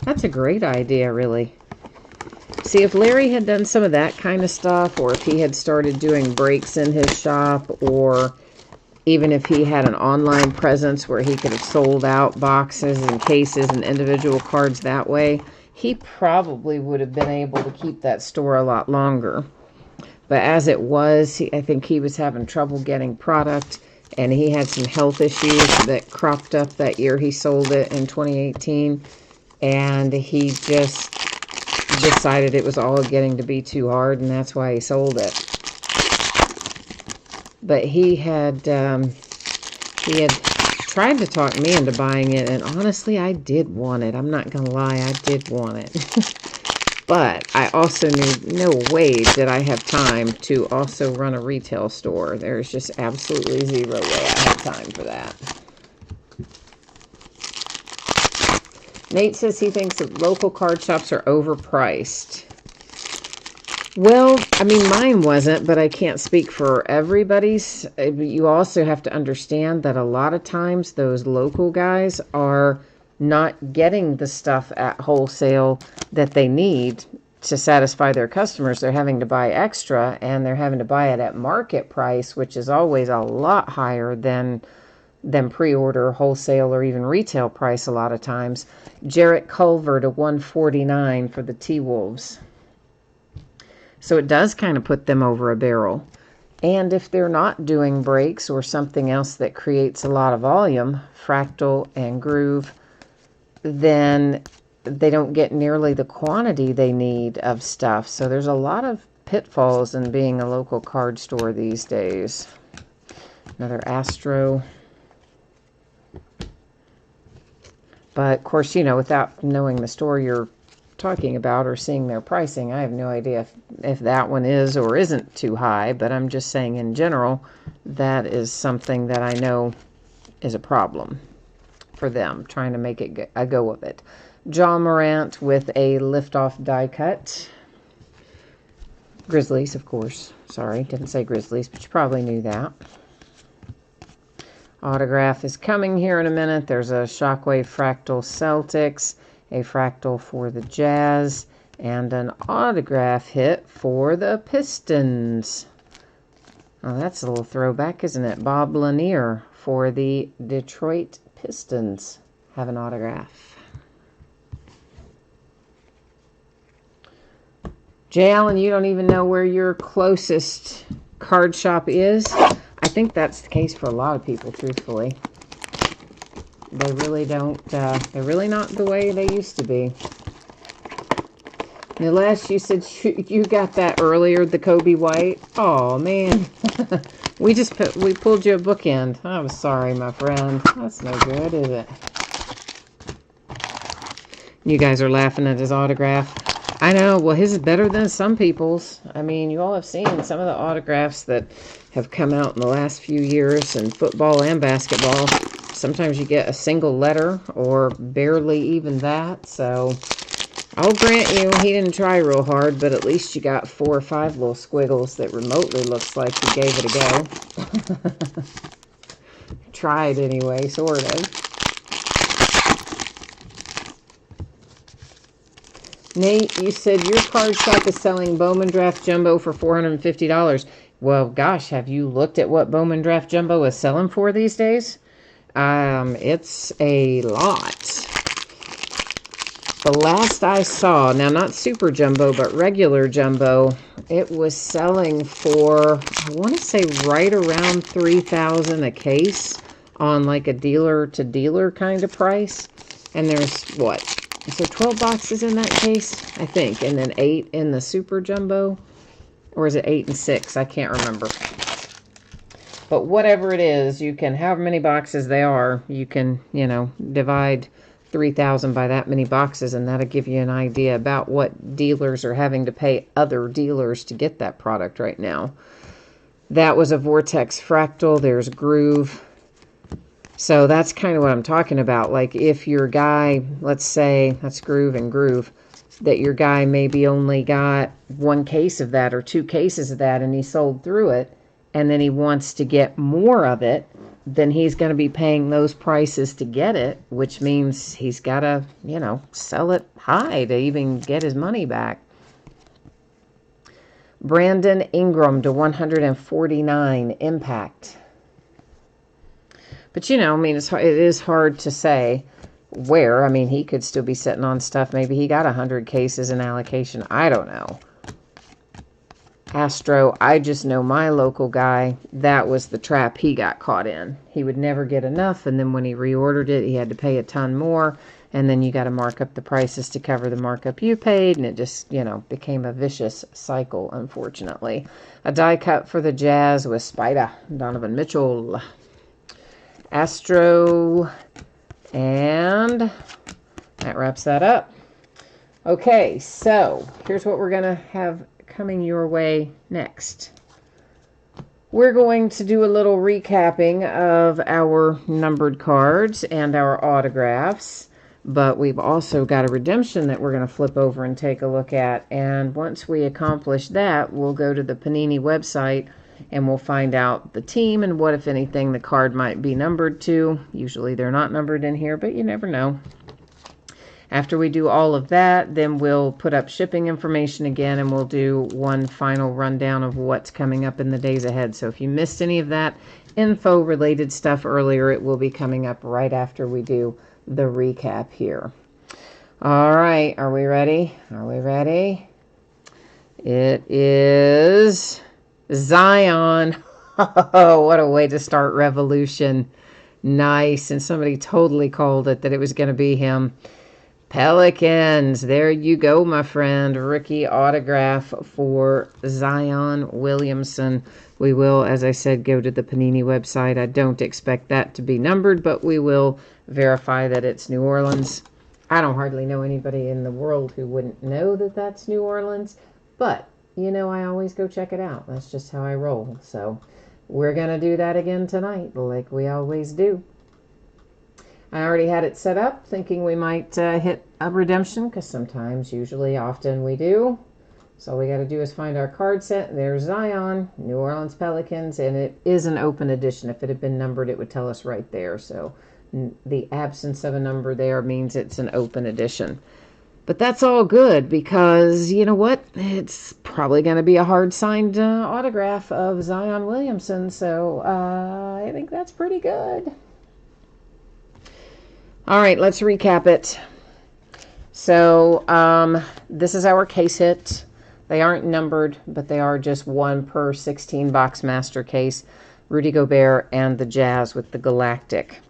[SPEAKER 1] That's a great idea, really. See, if Larry had done some of that kind of stuff, or if he had started doing breaks in his shop, or even if he had an online presence where he could have sold out boxes and cases and individual cards that way, he probably would have been able to keep that store a lot longer. But as it was, I think he was having trouble getting product, and he had some health issues that cropped up that year he sold it in 2018, and he just decided it was all getting to be too hard, and that's why he sold it. But he had tried to talk me into buying it, and honestly, I did want it. I'm not going to lie, I did want it. But I also knew no way did I have time to also run a retail store. There's just absolutely zero way I have time for that. Nate says he thinks that local card shops are overpriced. Well, I mean, mine wasn't, but I can't speak for everybody's. You also have to understand that a lot of times those local guys are not getting the stuff at wholesale that they need to satisfy their customers. They're having to buy extra, and they're having to buy it at market price, which is always a lot higher than pre-order, wholesale, or even retail price a lot of times. Jarrett Culver to 149 for the T-Wolves. So it does kind of put them over a barrel. And if they're not doing breaks or something else that creates a lot of volume, Fractal and Groove, then they don't get nearly the quantity they need of stuff. So there's a lot of pitfalls in being a local card store these days. Another Astro. But of course, you know, without knowing the store you're talking about or seeing their pricing, I have no idea if that one is or isn't too high. But I'm just saying in general, that is something that I know is a problem for them, trying to make it a go of it. John Morant with a liftoff die cut. Grizzlies, of course. Sorry, didn't say Grizzlies, but you probably knew that. Autograph is coming here in a minute. There's a Shockwave Fractal Celtics, a Fractal for the Jazz, and an autograph hit for the Pistons. Oh, that's a little throwback, isn't it? Bob Lanier for the Detroit Pistons have an autograph. Jay Allen, you don't even know where your closest card shop is? I think that's the case for a lot of people, truthfully. They really don't, they're really not the way they used to be. Nilesh, you said you got that earlier, the Kobe White. Oh, man. we pulled you a bookend. I'm sorry, my friend. That's no good, is it? You guys are laughing at his autograph. I know. Well, his is better than some people's. I mean, you all have seen some of the autographs that have come out in the last few years in football and basketball. Sometimes you get a single letter or barely even that. So I'll grant you he didn't try real hard, but at least you got 4 or 5 little squiggles that remotely looks like you gave it a go. Tried anyway, sort of. Nate, you said your card shop is selling Bowman Draft Jumbo for $450. Well, gosh, have you looked at what Bowman Draft Jumbo is selling for these days? It's a lot. The last I saw, now not super jumbo, but regular jumbo, it was selling for, I want to say right around $3,000 a case on like a dealer to dealer kind of price. And there's what? Is there 12 boxes in that case? I think. And then 8 in the super jumbo. Or is it 8 and 6? I can't remember. But whatever it is, you can, however many boxes they are, you can, you know, divide 3,000 by that many boxes, and that'll give you an idea about what dealers are having to pay other dealers to get that product right now. That was a Vortex Fractal. There's Groove. So that's kind of what I'm talking about. Like if your guy, let's say, that's Groove and Groove, that your guy maybe only got 1 case of that or 2 cases of that, and he sold through it, and then he wants to get more of it, then he's going to be paying those prices to get it, which means he's got to, you know, sell it high to even get his money back. Brandon Ingram to 149 Impact. But, you know, I mean, it is hard to say where. I mean, he could still be sitting on stuff. Maybe he got 100 cases in allocation. I don't know. Astro, I just know my local guy, that was the trap he got caught in. He would never get enough, and then when he reordered it, he had to pay a ton more, and then you got to mark up the prices to cover the markup you paid, and it just, you know, became a vicious cycle, unfortunately. A die cut for the Jazz with Spider, Donovan Mitchell. Astro, and that wraps that up. Okay, so here's what we're going to have coming your way next. We're going to do a little recapping of our numbered cards and our autographs, but we've also got a redemption that we're going to flip over and take a look at, and once we accomplish that, we'll go to the Panini website and we'll find out the team and what, if anything, the card might be numbered to. Usually they're not numbered in here, but you never know. After we do all of that, then we'll put up shipping information again, and we'll do one final rundown of what's coming up in the days ahead. So if you missed any of that info-related stuff earlier, it will be coming up right after we do the recap here. All right, are we ready? Are we ready? It is Zion. Oh, what a way to start Revolution. Nice, and somebody totally called it that it was going to be him. Pelicans, there you go, my friend. Rookie autograph for Zion Williamson. We will, as I said, go to the Panini website. I don't expect that to be numbered, but we will verify that it's New Orleans. I don't hardly know anybody in the world who wouldn't know that that's New Orleans, but, you know, I always go check it out. That's just how I roll. So we're going to do that again tonight, like we always do. I already had it set up, thinking we might hit a redemption, because sometimes, usually, often we do. So all we got to do is find our card set. There's Zion, New Orleans Pelicans, and it is an open edition. If it had been numbered, it would tell us right there. So the absence of a number there means it's an open edition. But that's all good, because, you know what? It's probably going to be a hard-signed autograph of Zion Williamson, so I think that's pretty good. All right, let's recap it. So this is our case hit. They aren't numbered, but they are just 1 per 16 box master case. Rudy Gobert and the Jazz with the Galactic.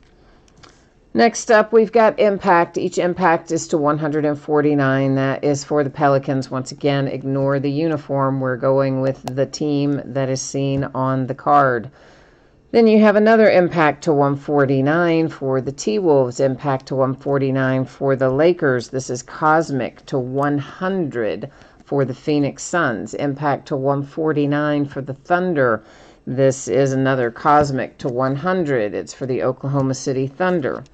[SPEAKER 1] Next up, we've got Impact. Each Impact is to 149. That is for the Pelicans. Once again, ignore the uniform. We're going with the team that is seen on the card. Then you have another Impact to 149 for the T-Wolves, Impact to 149 for the Lakers. This is Cosmic to 100 for the Phoenix Suns, Impact to 149 for the Thunder. This is another Cosmic to 100. It's for the Oklahoma City Thunder.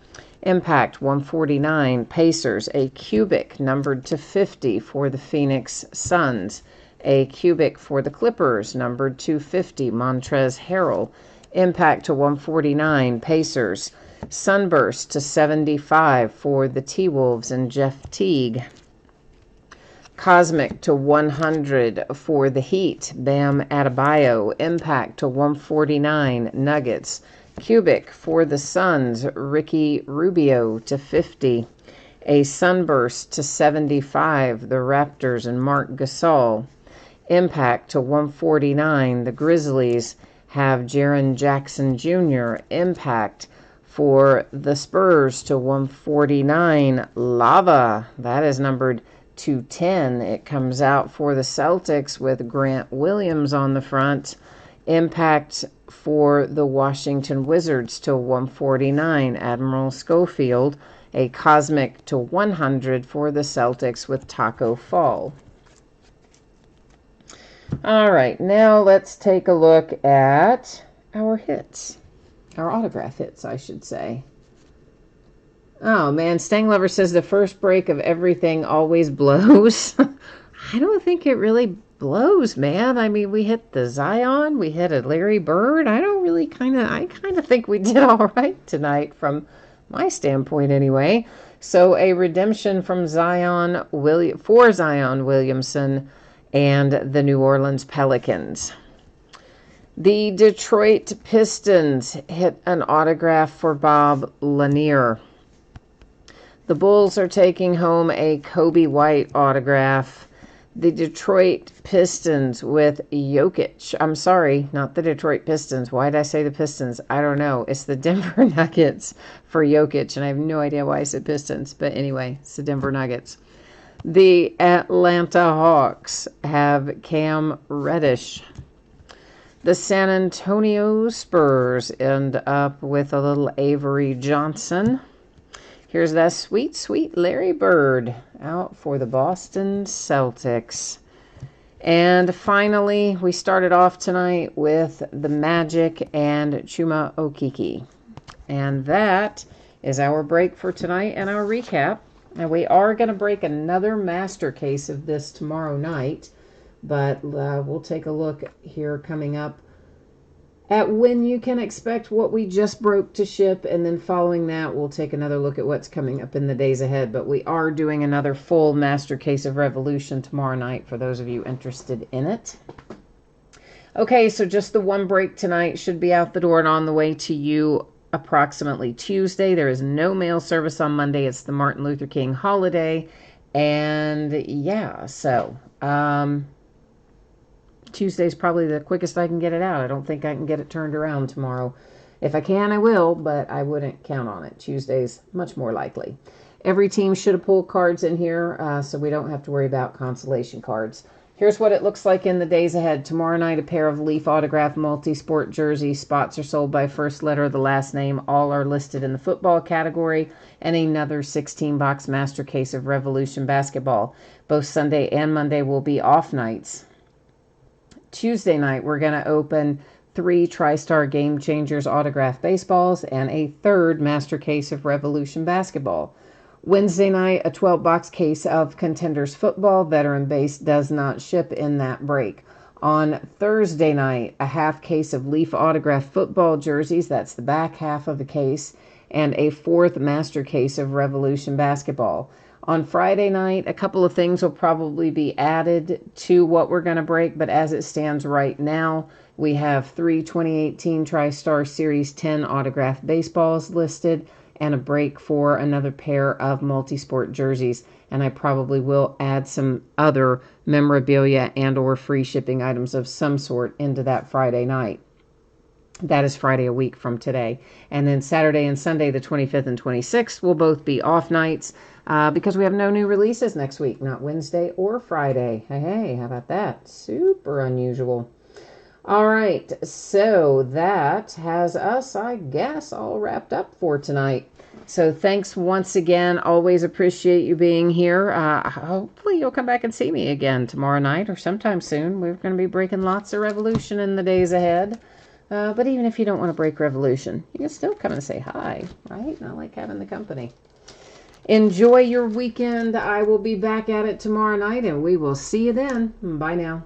[SPEAKER 1] Impact 149 Pacers, a cubic numbered to 50 for the Phoenix Suns. A cubic for the Clippers, numbered to 50, Montrezl Harrell. Impact to 149 Pacers. Sunburst to 75 for the T-Wolves and Jeff Teague. Cosmic to 100 for the Heat, Bam Adebayo. Impact to 149, Nuggets. Cubic for the Suns, Ricky Rubio to 50. A Sunburst to 75, the Raptors and Marc Gasol. Impact to 149, the Grizzlies have Jaren Jackson Jr. Impact for the Spurs to 149, Lava. That is numbered 210. It comes out for the Celtics with Grant Williams on the front. Impact for the Washington Wizards to 149, Admiral Schofield. A Cosmic to 100 for the Celtics with Taco Fall. All right, now let's take a look at our hits. Our autograph hits, I should say. Oh, man, Stang Lover says the first break of everything always blows. I don't think it really blows, man. I mean, we hit the Zion. We hit a Larry Bird. I kind of think we did all right tonight from my standpoint anyway. So a redemption from Zion Williamson and the New Orleans Pelicans. The Detroit Pistons hit an autograph for Bob Lanier. The Bulls are taking home a Kobe White autograph. The Detroit Pistons with Jokic. I'm sorry, not the Detroit Pistons. Why did I say the Pistons? I don't know. It's the Denver Nuggets for Jokic, and I have no idea why I said Pistons. But anyway, it's the Denver Nuggets. The Atlanta Hawks have Cam Reddish. The San Antonio Spurs end up with a little Avery Johnson. Here's that sweet, sweet Larry Bird out for the Boston Celtics. And finally, we started off tonight with the Magic and Chuma Okeke. And that is our break for tonight and our recap. Now, we are going to break another master case of this tomorrow night, but we'll take a look here coming up at when you can expect what we just broke to ship, and then following that, we'll take another look at what's coming up in the days ahead. But we are doing another full master case of Revolution tomorrow night for those of you interested in it. Okay, so just the one break tonight should be out the door and on the way to you approximately Tuesday. There is no mail service on Monday. It's the Martin Luther King holiday. And yeah, so Tuesday's probably the quickest I can get it out. I don't think I can get it turned around tomorrow. If I can, I will, but I wouldn't count on it. Tuesday's much more likely. Every team should have pulled cards in here, so we don't have to worry about consolation cards. Here's what it looks like in the days ahead. Tomorrow night, a pair of Leaf Autograph multi-sport jerseys. Spots are sold by first letter of the last name. All are listed in the football category. And another 16-box master case of Revolution basketball. Both Sunday and Monday will be off nights. Tuesday night, we're going to open 3 TriStar Game Changers autograph baseballs and a third master case of Revolution basketball. Wednesday night, a 12-box case of Contenders football. Veteran base does not ship in that break. On Thursday night, a half case of Leaf autograph football jerseys. That's the back half of the case. And a 4th master case of Revolution basketball. On Friday night, a couple of things will probably be added to what we're going to break. But as it stands right now, we have 3 2018 TriStar Series 10 autograph baseballs listed, and a break for another pair of multi-sport jerseys. And I probably will add some other memorabilia and or free shipping items of some sort into that Friday night. That is Friday a week from today. And then Saturday and Sunday, the 25th and 26th, will both be off nights because we have no new releases next week, not Wednesday or Friday. Hey, how about that? Super unusual. All right, so that has us, I guess, all wrapped up for tonight. So thanks once again. Always appreciate you being here. Hopefully you'll come back and see me again tomorrow night or sometime soon. We're going to be breaking lots of Revolution in the days ahead. But even if you don't want to break Revolution, you can still come and say hi, right? I like having the company. Enjoy your weekend. I will be back at it tomorrow night, and we will see you then. Bye now.